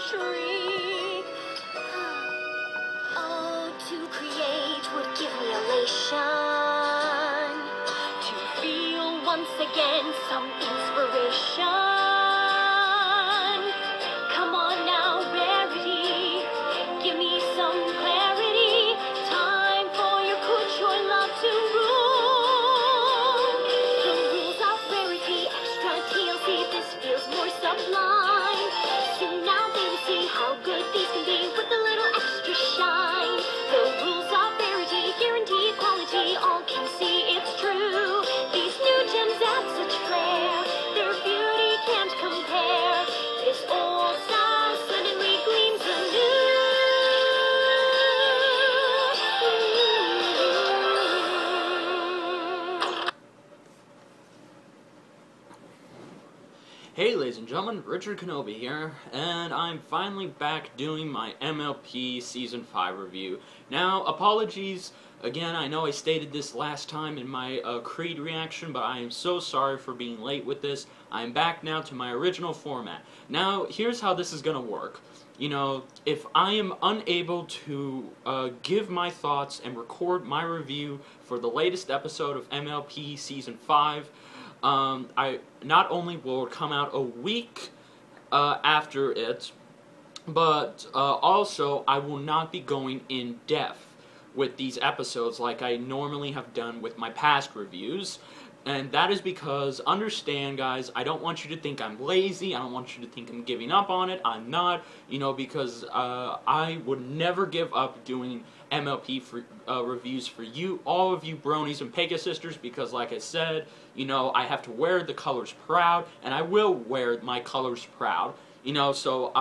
shriek. Oh, to create would give me elation, to feel once again some inspiration. Come on now, Rarity, give me some clarity. Time for your couture love to rule. The rules of Rarity, extra TLC, this feels more sublime. Soon now they will see how good these can be with a little extra shine. The rules of Rarity guarantee quality, all can see it's true. These new gems add such flair, their beauty can't compare. This old style suddenly gleams anew. Hey ladies and gentlemen, Richard Kenobi here, and I'm finally back doing my MLP Season 5 review. Now, apologies, again, I know I stated this last time in my Creed reaction, but I am so sorry for being late with this. I'm back now to my original format. Now, here's how this is going to work. You know, if I am unable to give my thoughts and record my review for the latest episode of MLP Season 5, I not only will it come out a week after it, but also I will not be going in depth with these episodes like I normally have done with my past reviews. And that is because, understand guys, I don't want you to think I'm lazy, I don't want you to think I'm giving up on it, I'm not, you know, because I would never give up doing MLP reviews for you, all of you bronies and Pegasisters, because like I said, you know, I have to wear the colors proud, and I will wear my colors proud, you know, so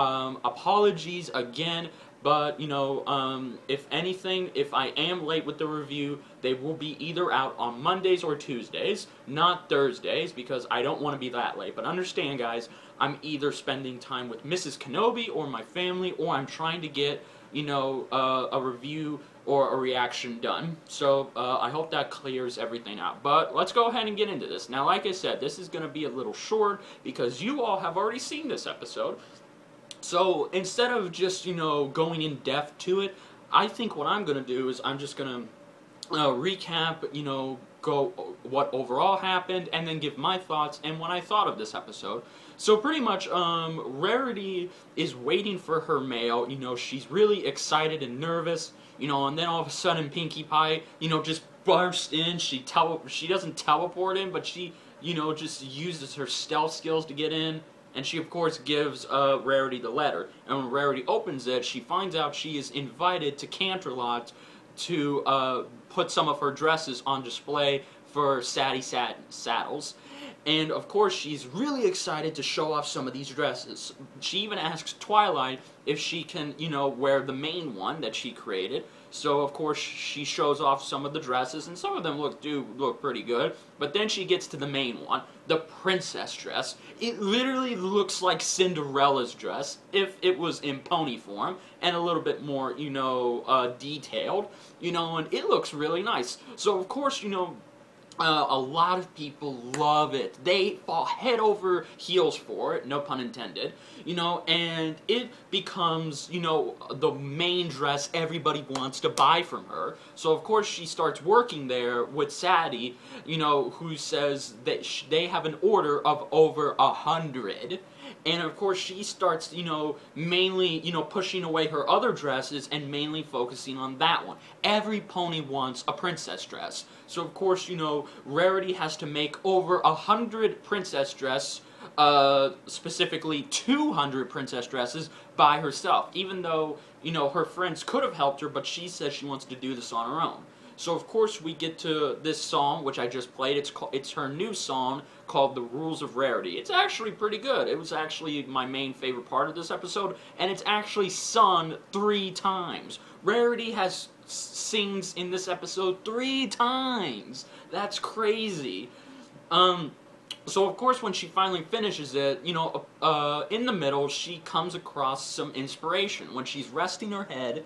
apologies again. But, you know, if anything, if I am late with the review, they will be either out on Mondays or Tuesdays, not Thursdays, because I don't want to be that late. But understand, guys, I'm either spending time with Mrs. Kenobi or my family, or I'm trying to get, you know, a review or a reaction done. So, I hope that clears everything out. But let's go ahead and get into this. Now, like I said, this is going to be a little short, because you all have already seen this episode. So, instead of just, you know, going in depth to it, I think what I'm going to do is I'm just going to recap, you know, go what overall happened, and then give my thoughts and what I thought of this episode. So, pretty much, Rarity is waiting for her mail, you know, she's really excited and nervous, you know, and then all of a sudden Pinkie Pie, you know, just bursts in. She doesn't teleport in, but she, you know, just uses her stealth skills to get in. And she, of course, gives Rarity the letter. And when Rarity opens it, she finds out she is invited to Canterlot to put some of her dresses on display for Sadie Saddles. And, of course, she's really excited to show off some of these dresses. She even asks Twilight if she can, you know, wear the main one that she created. So, of course, she shows off some of the dresses, and some of them do look pretty good. But then she gets to the main one, the princess dress. It literally looks like Cinderella's dress, if it was in pony form, and a little bit more, you know, detailed. You know, and it looks really nice. So, of course, you know, a lot of people love it. They fall head over heels for it, no pun intended, you know, and it becomes, you know, the main dress everybody wants to buy from her. So, of course, she starts working there with Sadie, you know, who says that they have an order of over 100. And, of course, she starts, you know, mainly, you know, pushing away her other dresses and mainly focusing on that one. Every pony wants a princess dress. So, of course, you know, Rarity has to make over 100 princess dress, specifically 200 princess dresses by herself. Even though, you know, her friends could have helped her, but she says she wants to do this on her own. So, of course, we get to this song, which I just played. It's her new song called The Rules of Rarity. It's actually pretty good. It was actually my main favorite part of this episode, and it's actually sung 3 times. Rarity sings in this episode 3 times. That's crazy. So, of course, when she finally finishes it, you know, in the middle, she comes across some inspiration. When she's resting her head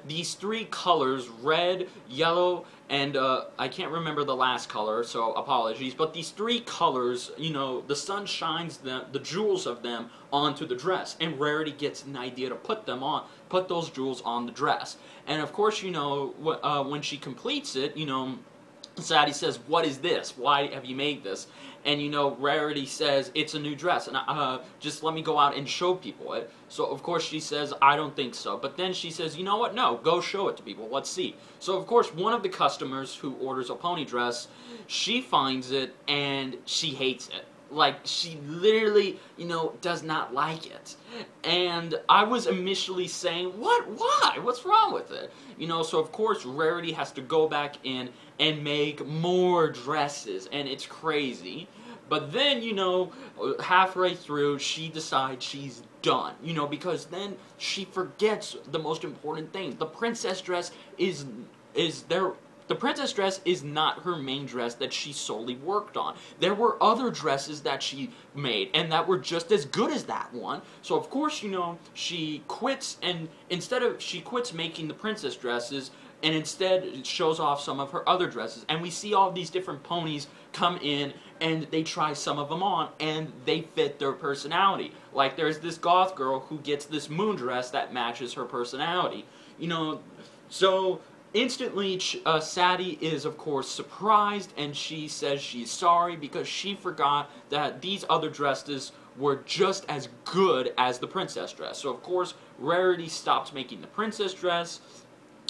these three colors, red, yellow, and I can't remember the last color, so apologies, but these three colors, you know, the sun shines the jewels of them onto the dress, and Rarity gets an idea to put those jewels on the dress. And of course, you know, when she completes it, you know, Sadie says, "What is this? Why have you made this?" And you know, Rarity says, "It's a new dress, and just let me go out and show people it." So of course she says, "I don't think so." But then she says, "You know what? No, go show it to people. Let's see." So of course, one of the customers who orders a pony dress, she finds it and she hates it. Like, she literally, you know, does not like it. And I was initially saying, what? Why? What's wrong with it? You know, so of course Rarity has to go back in and make more dresses, and it's crazy. But then, you know, halfway through, she decides she's done. You know, because then she forgets the most important thing. The princess dress the princess dress is not her main dress that she solely worked on. There were other dresses that she made, and that were just as good as that one. So of course, you know, she quits, and she quits making the princess dresses, and instead shows off some of her other dresses. And we see all these different ponies come in, and they try some of them on, and they fit their personality. Like, there's this goth girl who gets this moon dress that matches her personality. You know, so instantly, Sadie is, of course, surprised, and she says she's sorry because she forgot that these other dresses were just as good as the princess dress. So, of course, Rarity stops making the princess dress,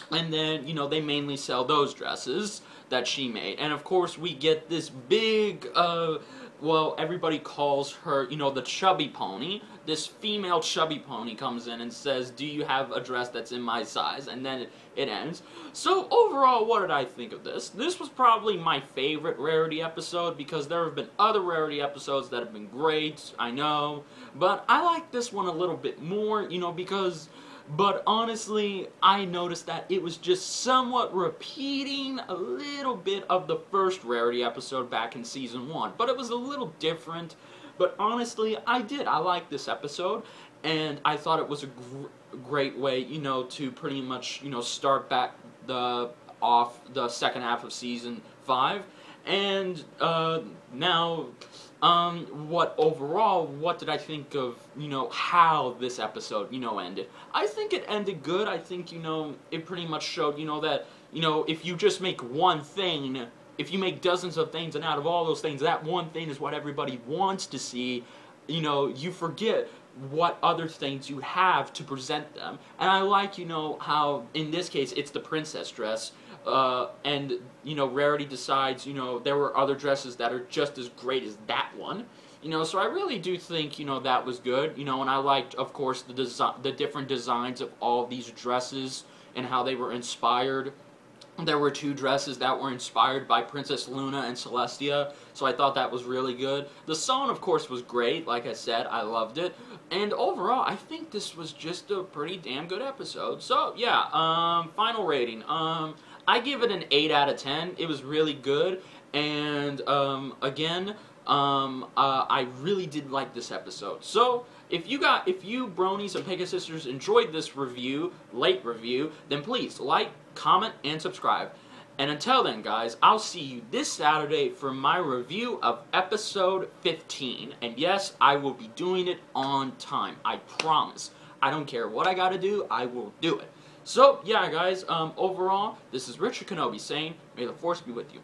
and then, you know, they mainly sell those dresses that she made. And, of course, we get this big, well, everybody calls her, you know, the chubby pony. This female chubby pony comes in and says, "Do you have a dress that's in my size?" And then it ends. So overall, what did I think of this? This was probably my favorite Rarity episode, because there have been other Rarity episodes that have been great, I know. But I like this one a little bit more, you know, because... But honestly, I noticed that it was just somewhat repeating a little bit of the first Rarity episode back in Season 1. But it was a little different. But honestly, I liked this episode. And I thought it was a great way, you know, to pretty much, you know, start back off the second half of Season 5. And now... what did I think of, you know, how this episode, you know, ended? I think it ended good. I think, you know, it pretty much showed, you know, that, you know, if you just make one thing, if you make dozens of things, and out of all those things, that one thing is what everybody wants to see, you know, you forget what other things you have to present them. And I like, you know, how, in this case, it's the princess dress, and, you know, Rarity decides, you know, there were other dresses that are just as great as that one. You know, so I really do think, you know, that was good. You know, and I liked, of course, the different designs of all these dresses and how they were inspired. There were two dresses that were inspired by Princess Luna and Celestia, so I thought that was really good. The song, of course, was great. Like I said, I loved it. And overall, I think this was just a pretty damn good episode. So, yeah, final rating. I give it an 8 out of 10. It was really good, and again, I really did like this episode. So, if you bronies and Pega sisters enjoyed this late review, then please like, comment, and subscribe. And until then, guys, I'll see you this Saturday for my review of episode 15. And yes, I will be doing it on time. I promise. I don't care what I gotta do, I will do it. So, yeah, guys, overall, this is Richard Kenobi saying, may the Force be with you.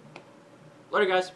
Later, guys.